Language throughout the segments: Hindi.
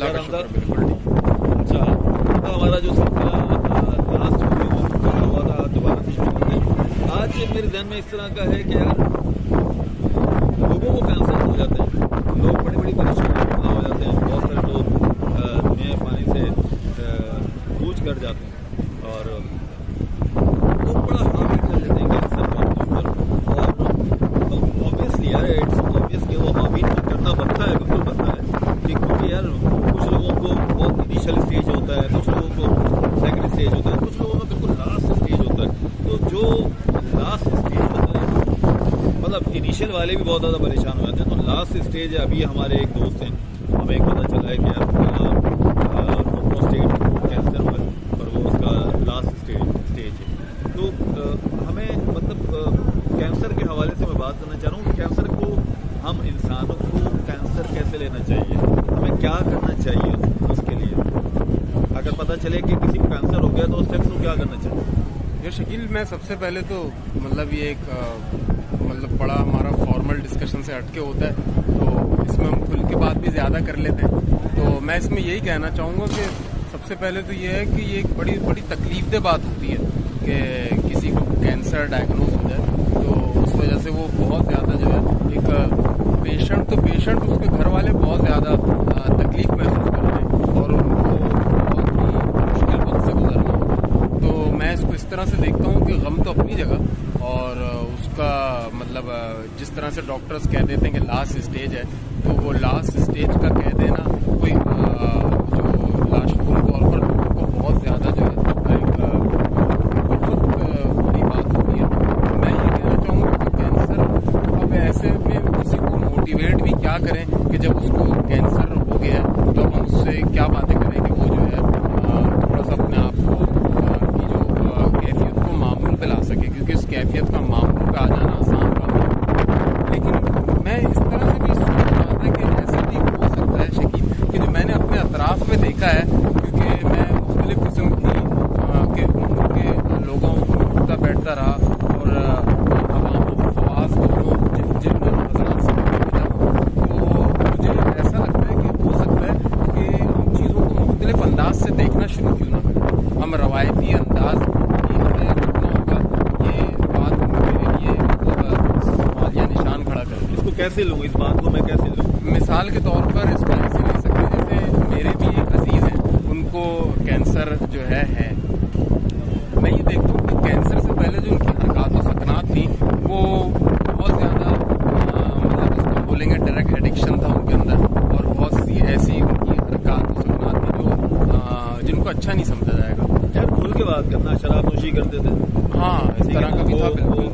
अल्लाह का शुक्र, बिल्कुल ठीक। अच्छा, तो हमारा जो सिलसिला लास्ट हुआ था दोबारा से शुरू करते हैं। आज मेरे ध्यान में इस तरह का है कि यार लोगों को कैंसर हो जाते हैं, लोग बड़ी बड़ी परेशानियाँ हो जाते हैं, बहुत सारे लोग दुनिया पानी से कूच कर जाते हैं और लोग बड़ा हावी कर लेते हैं कैंसर पर। और ऑब्वियसली यार इट्स ऑब्वियस कि वो हावी करना बनता है, बिल्कुल बनता है कि क्योंकि यार कुछ लोगों को बहुत इनिशियल स्टेज होता है, कुछ लोगों को सेकंड स्टेज होता है, कुछ लोगों का बिल्कुल लास्ट स्टेज होता है। तो जो लास्ट स्टेज होता है, मतलब इनिशियल वाले भी बहुत ज़्यादा परेशान हो जाते हैं, तो लास्ट स्टेज है। अभी हमारे एक दोस्त हैं, हमें एक पता चला है कि यार प्रोस्टेट कैंसर हुआ है और वो उसका लास्ट स्टेज है। तो हमें मतलब कैंसर के हवाले से मैं बात करना चाह रहा हूँ कि कैंसर को हम इंसानों को कैंसर कैसे लेना चाहिए, हमें क्या करना चाहिए उसके लिए। अगर पता चले कि किसी को कैंसर हो गया तो उस शख्स को क्या करना चाहिए? ये शकील, मैं सबसे पहले तो मतलब ये एक मतलब बड़ा हमारा फॉर्मल डिस्कशन से हटके होता है, तो इसमें हम खुल के बात भी ज़्यादा कर लेते हैं। तो मैं इसमें यही कहना चाहूँगा कि सबसे पहले तो ये है कि ये एक बड़ी बड़ी तकलीफदेह बात होती है कि किसी को कैंसर डायग्नोज हो जाए, तो उस वजह से वो बहुत ज़्यादा जो है एक पेशेंट उसके घर वाले बहुत ज़्यादा तकलीफ महसूस कर रहे हैं और उनको बहुत ही मुश्किल वक्त से गुजरना हो। तो मैं इसको इस तरह से देखता हूँ कि गम तो अपनी जगह, और उसका मतलब जिस तरह से डॉक्टर्स कह देते हैं कि लास्ट स्टेज है, तो वो लास्ट स्टेज का कह देना कोई जो लाशगुन तौर पर लोगों को बहुत ज़्यादा जो है बड़ी बात होती है। मैं ये कहना चाहूँगा कि कैंसर अब ऐसे में किसी को मोटिवेट भी क्या करें कि जब उसको कैंसर हो गया है तो हम उससे क्या बातें करें कि वो जो है थोड़ा सा अपने आप को की जो कैफियत को मामूल पे ला सके, क्योंकि इस कैफियत का मामूल पे आ जाना आसान काम है। लेकिन मैं इस तरह से भी सोच रहा था कि ऐसा भी हो सकता है शकील कि जो मैंने अपने अतराफ में देखा है, क्योंकि मैं मुख्तलिफ किस्म के उम्र के लोगों को उठता बैठता रहा और आवाज़ जिन हजरात से मिला, तो मुझे ऐसा लगता है कि हो सकता है कि हम चीज़ों को मुख्तलिफ अंदाज से देखना शुरू क्यों ना करें। हम रवायती अंदाज ही हमें रखना होगा, ये बात मेरे लिए मतलब सवालिया निशान खड़ा कर दिया। इसको कैसे लूँ, इस बात को मैं कैसे लूँ? मिसाल के तौर पर इसको ऐसे ले सकते हैं जैसे मेरे भी एक अजीज़ हैं, उनको कैंसर जो है मैं ये देखता हूँ कि कैंसर से पहले जो उनकी हरकत और सकनात थी वो बहुत ज़्यादा मतलब इसको बोलेंगे डायरेक्ट एडिक्शन था उनके अंदर, और बहुत सी ऐसी उनकी हरकत और सकनात थी जो जिनको अच्छा नहीं समझा जाएगा। यार खुल के बात करना, शराब नोशी करते थे, हाँ इस तरह का भी था बिल्कुल,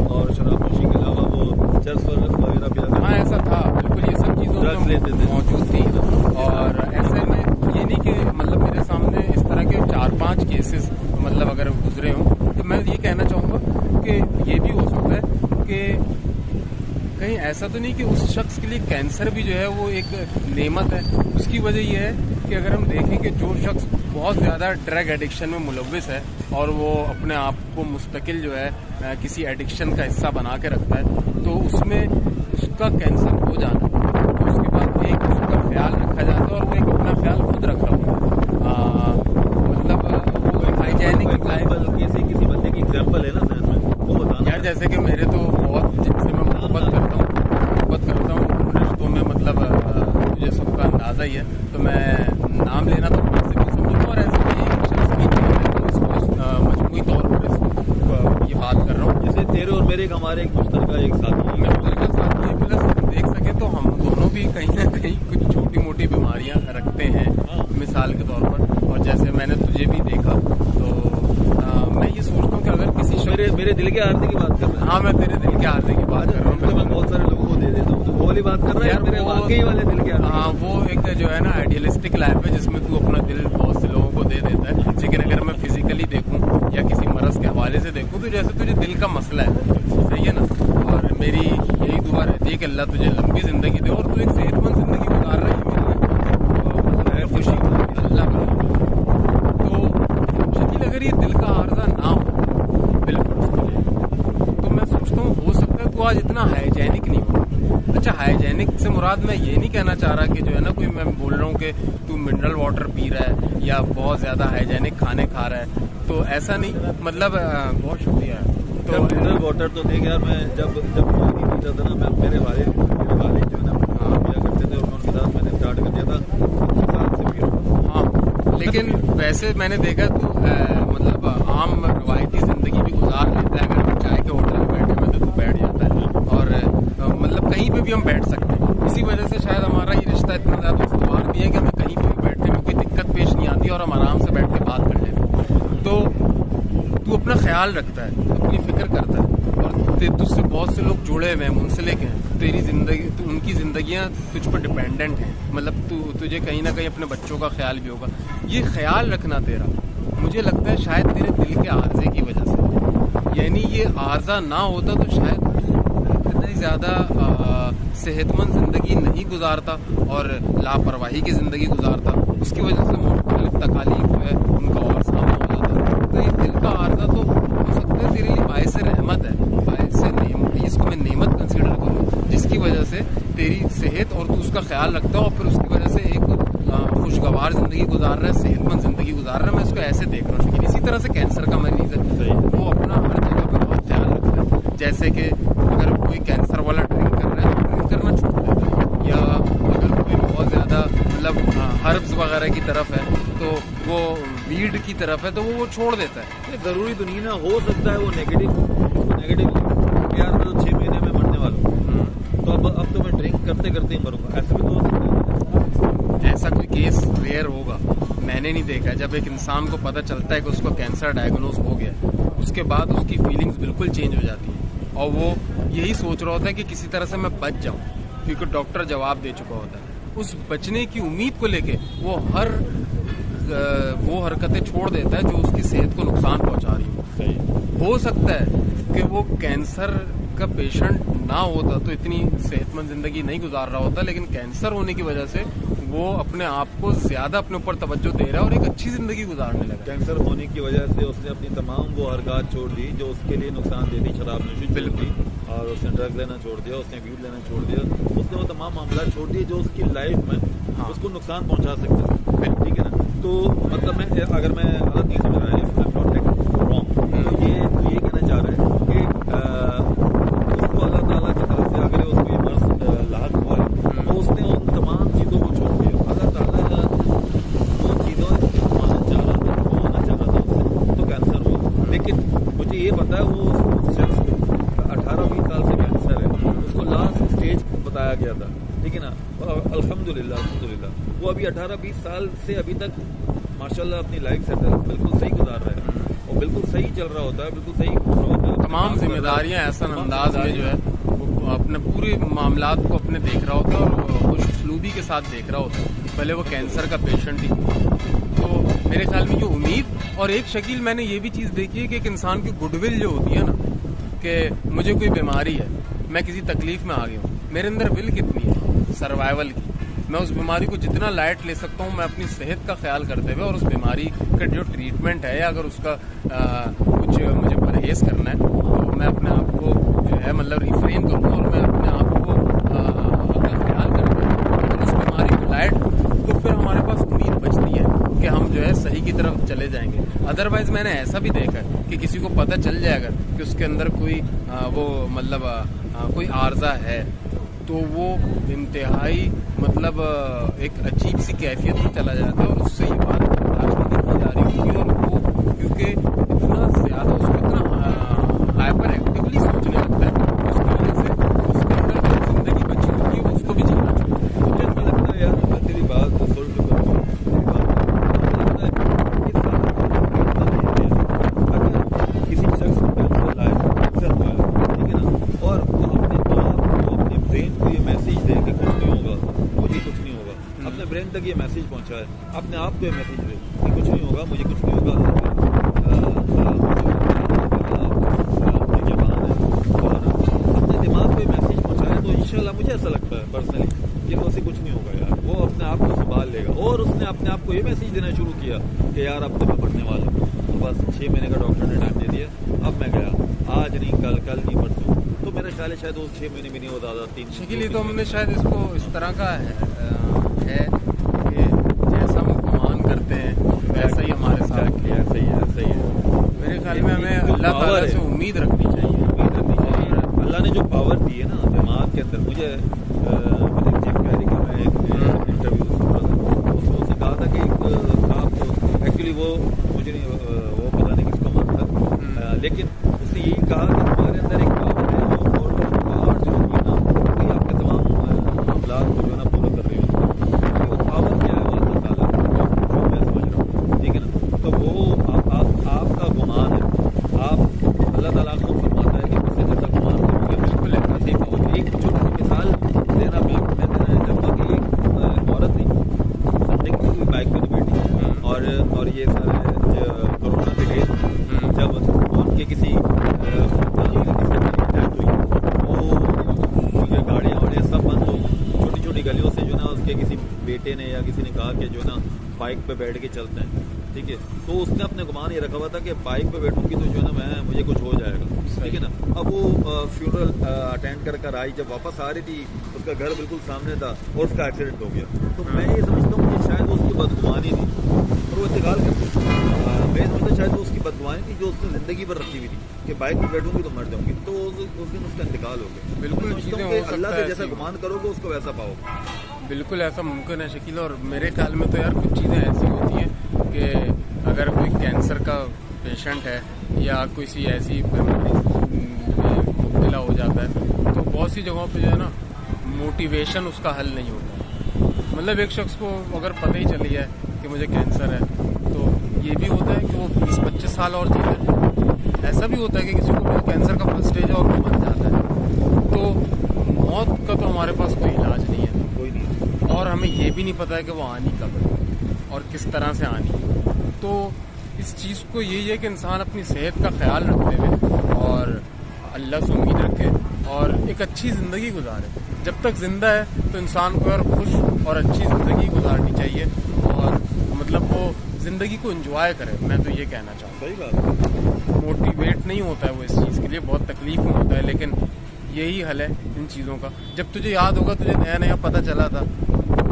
और शराब नोशी के अलावा वो चर्च वगैरह पिया, हाँ ऐसा था बिल्कुल, ये सब चीज़ों लेते थे, मौजूद थी। और ऐसे में ये नहीं कि मतलब मेरे सामने इस तरह के 4-5 केसेस मतलब अगर गुजरे हों, तो मैं ये कहना चाहूँगा कि ये भी हो सकता है कि कहीं ऐसा तो नहीं कि उस शख्स के लिए कैंसर भी जो है वो एक नेमत है। उसकी वजह यह है कि अगर हम देखें कि जो शख्स बहुत ज़्यादा ड्रग एडिक्शन में मुलव्विस है और वो अपने आप को मुस्तकिल जो है किसी एडिक्शन का हिस्सा बना के रखता है, तो उसमें उसका कैंसर हो जाना, तो उसके बाद एक उसका ख्याल रखा जाता है और वो एक अपना ख्याल खुद रख रहा होगा, मतलब वो हाइजेनिक किसी बंदे की एग्जाम्पल है ना सर में, वो बताना यार। जैसे कि मेरे तो बहुत जिनसे मैं मोहब्बत करता हूँ रिश्तों में, मतलब मुझे सबका अंदाज़ा ही है, तो मैं नाम लेना तो पॉसिबल समझूँगा, और ऐसे में एक शख्स की मजमूई तौर पर ये बात कर रहा हूँ। जैसे तेरे और मेरे हमारे एक मुश्तरका एक साथी है, प्लस देख सके तो हम दोनों भी कहीं ना कहीं कुछ छोटी मोटी बीमारियां रखते हैं, मिसाल के तौर पर। और जैसे मैंने तुझे भी देखा, तो मैं ये सोचता हूँ कि अगर किसी मेरे दिल के आरती की बात कर रहा हूँ। हाँ मैं तेरे दिल के आरती की बात कर रहा हूँ, मैं बहुत सारे लोगों को दे देता हूँ, तो वो वाली बात कर रहा है मेरे वाकई वाले दिल के आरती। हाँ वो एक जो है ना आइडियलिस्टिक लाइफ है जिसमें तू अपना दिल बहुत से लोगों को दे देता है, लेकिन अगर मैं फिजिकली देखूँ या किसी मरज़ के हवाले से देखूँ, तो जैसे तुझे दिल का मसला है, सही है ना। और मेरी यही दुआ रहती है कि अल्लाह तुझे लंबी ज़िंदगी दे और तू एक सेहतमंद ज़िंदगी गुजार रही है, खुशी अल्लाह का। तो शकील अगर ये दिल का आर्जा ना हो बिल्कुल, तो मैं सोचता हूँ हो सकता है तू आज इतना हाइजेनिक नहीं हो। अच्छा हाइजेनिक हाइजेनिक से मुराद मैं ये नहीं कहना चाह रहा कि जो है ना कोई मैं बोल रहा हूँ कि तू मिनरल वाटर पी रहा है या बहुत ज़्यादा हाइजेनिक खाने खा रहा है, तो ऐसा नहीं, मतलब बहुत शुक्रिया। तो मिनरल वाटर तो देख यार, मैं जब नहीं पीता था ना, मैं मेरे वालिद जो है ना पिया करते थे और उनके साथ मैंने स्टार्ट कर दिया था 6 साल से पी रहा हूँ। हाँ, लेकिन वैसे मैंने देखा तू मतलब आम रवायती ज़िंदगी भी गुजार लेता है। अगर हम चाय के होटल में बैठे हुए तो तू बैठ जाता है और मतलब कहीं पे भी हम बैठ सकते हैं। इसी वजह से शायद हमारा ये रिश्ता इतना ज़्यादा खुशगवार भी है कि हमें कहीं पे भी बैठने में कोई दिक्कत पेश नहीं आती और हम आराम से बैठ के बात कर लेते हैं। तो तू अपना ख्याल रखता है, अपनी फिक्र करता है और तुझसे बहुत से लोग जुड़े हुए हैं, मुंसलिक हैं। तेरी ज़िंदगी, उनकी ज़िंदगियाँ तुझ पर डिपेंडेंट हैं। मतलब तुझे कहीं ना कहीं अपने बच्चों का ख्याल भी होगा। ये ख्याल रखना तेरा, मुझे लगता है शायद तेरे दिल के आर्जे की वजह से, यानी ये आर्जा ना होता तो शायद तू इतनी ज़्यादा सेहतमंद ज़िंदगी नहीं गुजारता और लापरवाही की ज़िंदगी गुजारता। उसकी वजह से मुख्तलिफ तकालीफ है उनका और सामना हो जाता। तो ये दिल का आर्जा तो हो सकता है तेरे लिए बायस रहमत है, बायस नेमत, इसको मैं नेमत कंसीडर करूँ, जिसकी वजह से तेरी सेहत और तू उसका ख्याल रखता हो और फिर उसकी वजह से एक खुशगवार ज़िंदगी गुजार रहा है, सेहतमंद ज़िंदगी गुजार रहा है। मैं इसको ऐसे देख रहा हूँ। इसी तरह से कैंसर का मरीज़ है, वो अपना हर जगह पर बहुत ख्याल रखता है। जैसे कि अगर कोई कैंसर वाला ड्रिंक कर रहा है तो ड्रिंक करना छोड़ देता है, या अगर कोई बहुत ज़्यादा मतलब हर्ब्स वगैरह की तरफ है तो वो वीड की तरफ है तो वो छोड़ देता है। ये ज़रूरी तो नहीं ना, हो सकता है वो नेगेटिव यार मैं तो 6 महीने में मरने वाला हूँ, तो अब तो मैं ड्रिंक करते करते ही मरूंगा, ऐसा भी तो हो सकता है। ऐसा कोई केस रेयर होगा, मैंने नहीं देखा। जब एक इंसान को पता चलता है कि उसको कैंसर डायग्नोज हो गया, उसके बाद उसकी फीलिंग्स बिल्कुल चेंज हो जाती हैं और वो यही सोच रहा होता है कि किसी तरह से मैं बच जाऊं, क्योंकि डॉक्टर जवाब दे चुका होता है। उस बचने की उम्मीद को लेके वो हरकतें छोड़ देता है जो उसकी सेहत को नुकसान पहुंचा रही हो सकता है कि वो कैंसर का पेशेंट ना होता तो इतनी सेहतमंद जिंदगी नहीं गुजार रहा होता, लेकिन कैंसर होने की वजह से वो अपने आप को ज्यादा अपने ऊपर तवज्जो दे रहा है और एक अच्छी जिंदगी गुजारने लगा। कैंसर होने की वजह से उसने अपनी तमाम वो हरकत छोड़ दी जो उसके लिए नुकसान देती, शराब नोशी छोड़ दी और उसने ड्रग लेना छोड़ दिया, उसने वीड लेना छोड़ दिया, उसने वो तमाम मामला छोड़ दिए जो उसकी लाइफ में उसको नुकसान पहुंचा सकते हैं। ठीक है ना, तो मतलब अगर मैं गलत नहीं समझ रहा है, तो ये कहना चाह रहे हैं कि उसको अल्लाह ताला की तरफ से अगर उसको ये मर्ज लाहक हुआ है तो उसने उन तमाम चीज़ों को छोड़ दिया। अल्लाह ताला वो चीज़ों को होना चाह रहा था उससे, तो कैंसर हुआ। लेकिन मुझे ये पता है वो शख्स को 18-20 साल से कैंसर है, उसको लास्ट स्टेज बताया गया था। ठीक है ना, अल्हम्दुलिल्लाह वो अभी 18-20 साल से अभी तक माशाल्लाह अपनी लाइफ सेटल बिल्कुल सही गुजार रहा है और बिल्कुल सही चल रहा होता है, बिल्कुल सही हो रहा होता है। तमाम जिम्मेदारियां ऐसा अंदाज में जो है वो अपने पूरे मामलात को अपने देख रहा होता है और खुशसलूबी के साथ देख रहा होता है। पहले वो कैंसर का पेशेंट ही, तो मेरे ख्याल में ये उम्मीद और एक शकील मैंने ये भी चीज़ देखी है कि एक इंसान की गुडविल जो होती है ना, कि मुझे कोई बीमारी है, मैं किसी तकलीफ में आ गया हूँ, मेरे अंदर विल कितनी है सर्वाइवल की, मैं उस बीमारी को जितना लाइट ले सकता हूँ, मैं अपनी सेहत का ख्याल करते हुए और उस बीमारी का जो ट्रीटमेंट है या अगर उसका कुछ मुझे परहेज़ करना है तो मैं अपने आप को जो है मतलब रिफ्रेन करूँ और मैं अपने आप को अगर ख्याल करूँ और उस बीमारी को लाइट, तो फिर हमारे पास उम्मीद बचती है कि हम जो है सही की तरफ चले जाएंगे। अदरवाइज़ मैंने ऐसा भी देखा है कि किसी को पता चल जाएगा कि उसके अंदर कोई वो मतलब कोई आर्जा है तो वो इंतहाई मतलब एक अजीब सी कैफियत में चला जाता है और उससे ये बात बर्दाश्त नहीं की जा रही होगी और वो क्योंकि इतना ज़्यादा उसको इतना हाइपर एक्टिवली सोचने लगता है, उसकी वजह से उसके अंदर जो जिंदगी बची होती है उसको भी जीना चाहिए। मुझे लगता है यार मैं तेरी बात तो सुन चुका हूँ, अगर किसी शख्स को कैंसर हुआ है, ठीक है ना, और ब्रेन को ये मैसेज दे कि कुछ नहीं होगा, मुझे कुछ नहीं होगा, अपने ब्रेन तक ये मैसेज पहुंचाए, अपने आप को ये मैसेज दे कि कुछ नहीं होगा, मुझे कुछ नहीं होगा, और अपने दिमाग को ये मैसेज पहुंचाए तो इंशाल्लाह मुझे ऐसा लगता है पर्सनली कि उसे कुछ नहीं होगा यार, वो अपने आप को संभाल लेगा। और उसने अपने आप को ये मैसेज देना शुरू किया कि यार अब तो मैं मरने वाला हूँ, तो बस 6 महीने का डॉक्टर ने टाइम दे दिया, अब मैं गया, आज नहीं कल नहीं परसों तो मेरा ख्याल है शायद वो 6 महीने भी नहीं हो, ज़्यादा 3 शकील, ये तो हमने शायद इसको इस तरह का है कि जैसा हम गुमान करते हैं वैसा ही हमारे साथ किया। सही है, सही है। मेरे ख्याल में हमें अल्लाह ताला से उम्मीद रखनी चाहिए। अल्लाह ने जो पावर दी है ना दिमाग के अंदर, मुझे जिम कैरी का मैं एक इंटरव्यू सुन रहा था, उसमें उसने कहा था कि आप एक्चुअली वो मुझे नहीं वो पता नहीं किसको मानता, लेकिन उसने यही कहा कि हमारे अंदर एक पावर है, वो पावर जो होगी ना वही आपके तमाम मामला को जो है ना पूरा कर रही होती है। वो पावर क्या है, वो अल्लाह ताला जो मैं समझ रहा हूँ, ठीक है ना। तो वो आपका गुमान है, आप अल्लाह ताला आपको फरमाता है कि उससे जैसा गुमान करोगे बिल्कुल ऐसे ही पाओगे। एक छोटी सी मिसाल देना मैं चाहूँगा कि एक औरत थी, संडे की कोई बाइक पे तो बैठी, और ये सारे कोरोना के डेज जब उनके किसी डेथ हुई, वो गाड़ियाँ वाड़ियाँ सब बंद हो, छोटी छोटी गलियों से जो ना उसके किसी बेटे ने या किसी ने कहा कि जो ना बाइक पे बैठ के चलते हैं, ठीक है। तो उसने अपने गुमान ये रखा हुआ था कि बाइक पे बैठूंगी तो जो है ना मुझे कुछ हो जाएगा, ठीक है ना। अब वो फ्यूनरल अटेंड कर आई, जब वापस आ रही थी उसका घर बिल्कुल सामने था और उसका एक्सीडेंट हो गया। तो मैं ये समझता हूँ कि शायद वो उसकी बदगुमानी थी और वो इंतकाल कर गई। मैं समझता शायद वो उसकी बदगुमानी थी जो उसने ज़िंदगी भर रखी हुई थी कि बाइक पे बैठूंगी तो मर जाऊंगी, तो उस दिन उसका इंतकाल हो गया। बिल्कुल चीज़ें हो सकता अल्लाह है से जैसा ऐसी। गुमान करोगे उसको वैसा पाओगे। बिल्कुल ऐसा मुमकिन है शकील, और मेरे ख्याल में तो यार कुछ चीज़ें ऐसी होती हैं कि अगर कोई कैंसर का पेशेंट है या किसी ऐसी बीमारी में मुब्तला हो जाता है तो बहुत सी जगहों पे जो है ना मोटिवेशन उसका हल नहीं होता। मतलब एक शख्स को अगर पता ही चली है कि मुझे कैंसर है तो ये भी होता है कि वो 20-25 साल और जी ले। ऐसा भी होता है कि किसी को कैंसर का फर्स्ट स्टेज और वो मर जाता है। तो मौत का तो हमारे पास कोई इलाज नहीं है, कोई नहीं, और हमें ये भी नहीं पता है कि वो आनी कब है और किस तरह से आनी है। तो इस चीज़ को यही है कि इंसान अपनी सेहत का ख्याल रखते हुए और अल्लाह से उम्मीद रखे और एक अच्छी ज़िंदगी गुजारे। जब तक ज़िंदा है तो इंसान को यार खुश और अच्छी ज़िंदगी गुजारनी चाहिए और मतलब वो ज़िंदगी को एंजॉय करे। मैं तो ये कहना चाहूँगा। सही बात। मोटिवेट नहीं होता है वो इस चीज़ के लिए, बहुत तकलीफ में होता है, लेकिन यही हल है इन चीज़ों का। जब तुझे याद होगा तुझे नया नया पता चला था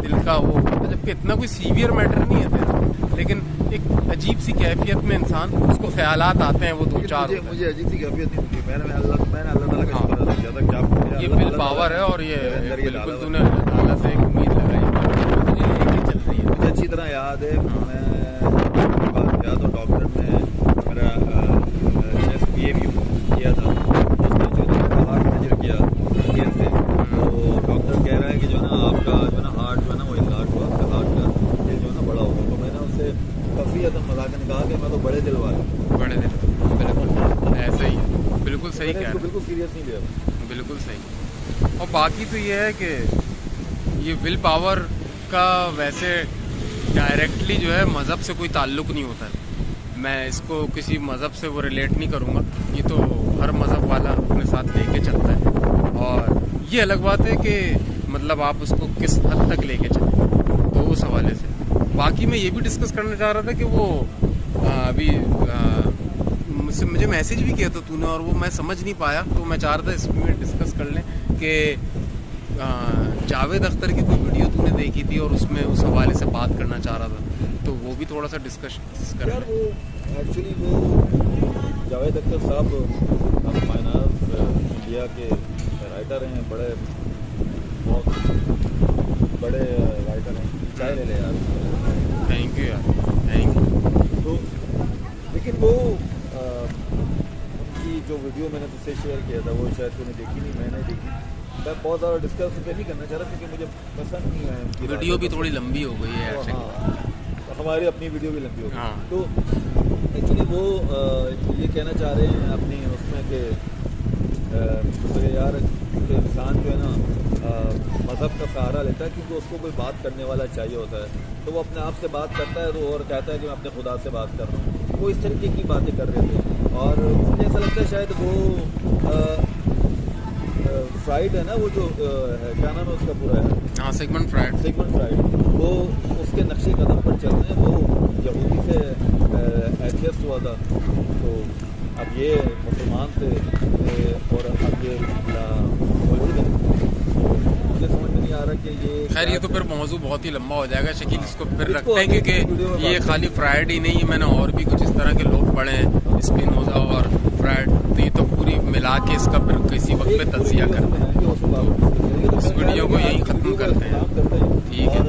दिल का वो, जबकि इतना कोई सीवियर मैटर नहीं है तेरा, लेकिन एक अजीब सी कैफियत में इंसान उसको ख्यालात आते हैं, वो दो चार। मुझे अजीब सी कैफियत नहीं थी। मैंने अल्लाह ताला का शुक्र अदा किया था कि आप ये विल पावर है और ये बिल्कुल तूने अल्लाह ताला से एक उम्मीद लगाई, तुझे लेके चल रही है। मुझे अच्छी तरह याद है, मैं बात किया तो डॉक्टर ने मेरा चेस्ट PAVU किया था, उसने जो है हार्ट मेजर किया केयर से, तो डॉक्टर कह रहा है कि जो है ना आपका जो है ना हार्ट जो है ना वो इलाज हुआ, आपका हार्ट का दिल जो है ना बड़ा होगा। तो मैंने उससे काफ़ी ज़्यादा मजाक ने कहा कि मैं तो बड़े दिल वाला हूँ। बड़े दिल, बिल्कुल ऐसा ही है, बिल्कुल सही कह रहे हैं, बिल्कुल सीरियस नहीं लिया, बिल्कुल सही। और बाकी तो ये है कि ये विल पावर का वैसे डायरेक्टली जो है मज़हब से कोई ताल्लुक़ नहीं होता है। मैं इसको किसी मज़हब से वो रिलेट नहीं करूँगा, ये तो हर मज़हब वाला अपने साथ लेके चलता है। और ये अलग बात है कि मतलब आप उसको किस हद तक लेके चलें, तो उस हवाले से। बाकी मैं ये भी डिस्कस करना चाह रहा था कि वो अभी मुझे मैसेज भी किया था तूने और वो मैं समझ नहीं पाया, तो मैं चाह रहा था इसमें डिस्कस कर लें कि जावेद अख्तर की कोई वीडियो तूने देखी थी और उसमें उस हवाले से बात करना चाह रहा था, तो वो भी थोड़ा सा डिस्कस कर यार। वो एक्चुअली वो जावेद अख्तर साहब हम फाइनेंस इंडिया के राइटर हैं, बहुत बड़े राइटर हैं। चाय ले ले यार। थैंक यू यार, थैंक यू। तो लेकिन वो उनकी जो वीडियो मैंने तुझसे शेयर किया था वो शायद तूने देखी नहीं, मैंने देखी। मैं बहुत ज़्यादा डिस्कस नहीं करना चाह रहा क्योंकि मुझे पसंद नहीं है उनकी वीडियो भी थोड़ी लंबी हो गई है ऐसे। हाँ, हमारी अपनी वीडियो भी लंबी हो गई। हाँ। तो एक्चुअली वो ये कहना चाह रहे हैं अपनी उसमें कि तो यार इंसान जो है ना मज़हब का सहारा लेता है क्योंकि उसको कोई बात करने वाला चाहिए होता है, तो वो अपने आप से बात करता है तो और कहता है कि मैं अपने खुदा से बात कर रहा हूँ। वो इस तरीके की बातें कर रहे थे और मुझे ऐसा लगता है शायद वो फ्राइड है ना, वो जो है क्या नाम है उसका पूरा है, हाँ सिगमंड फ्राइड, वो उसके नक्शे कदम पर चल रहे हैं। वो यहूदी से एथियस्ट हुआ था, तो अब ये मुसलमान थे और अब ये बॉलीवुड में, मुझे समझ में नहीं आ रहा कि ये खैर ये तो फिर मौजू बहुत ही लंबा हो जाएगा शकील, इसको फिर इसको रखते हैं अगली क्योंकि वीडियो में ये बात खाली फ्राइड ही नहीं है, मैंने और भी कुछ इस तरह के लोग पढ़े हैं, स्पिनोजा और फ्राइड, तो ये तो पूरी मिला के इसका फिर किसी वक्त पे तजिया करते हैं। इस वीडियो को यहीं ख़त्म करते हैं। ठीक है,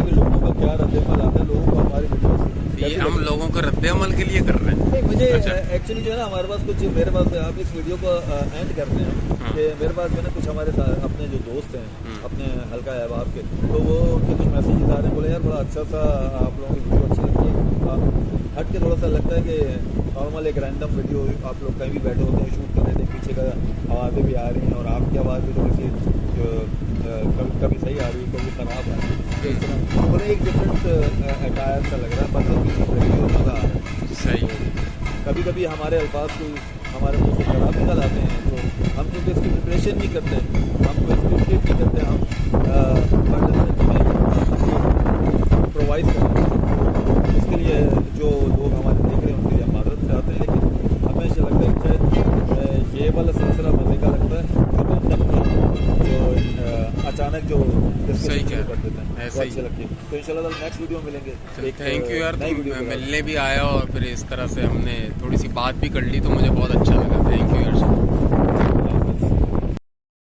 लोगों का क्या रद्द-ए-अमल आता है, लोगों को हमारी वीडियो ये हम लोगों को रद्द-ए-अमल के लिए कर रहे हैं। नहीं, मुझे अच्छा। एक्चुअली जो है ना हमारे पास कुछ, मेरे पास आप इस वीडियो को एंड करते हैं हाँ। कि मेरे पास जो है ना कुछ हमारे साथ अपने जो दोस्त हैं अपने हल्का अहबाब के, तो वो उनके कुछ मैसेजेस आ रहे हैं, बोले यार बड़ा अच्छा सा आप लोगों की वीडियो अच्छी लगती है, हट के थोड़ा सा लगता है कि नॉर्मल एक रैंडम वीडियो आप लोग कहीं भी बैठे होते हैं, शूट कर रहे थे, पीछे का आवाज़ें भी आ रही हैं और आपकी आवाज़ भी थोड़ी सी कभी सही आ रही है, कभी ख़राब आ रही है, तो इस तरह बोले एक डिफरेंट अटायर सा लग रहा है, मतलब किसी वीडियो मज़ा आ रहा है। सही। कभी कभी हमारे अल्फाज को हमारे मुँह से खराब निकल आते हैं, तो हम क्योंकि इसकी प्रिपरेशन नहीं करते, हम कोई स्क्रिप्टेड नहीं करते, हम प्रोवाइड करते हैं। इसके लिए जो लोग हमारे देख रहे हैं उनके लिए हम माजरत चाहते हैं, लेकिन हमेशा लगता है कि ये वाला सिलसिला मज़े का लगता है, जो अचानक जो सही डिस्कशन कह कर देते हैं ऐसे वो ही। अच्छी लगती है। तो इंशाल्लाह नेक्स्ट वीडियो में मिलेंगे। थैंक यू यार, नई तुम वीडियो के साथ। मिलने भी आया और फिर इस तरह से हमने थोड़ी सी बात भी कर ली, तो मुझे बहुत अच्छा लगा। थैंक यू यार।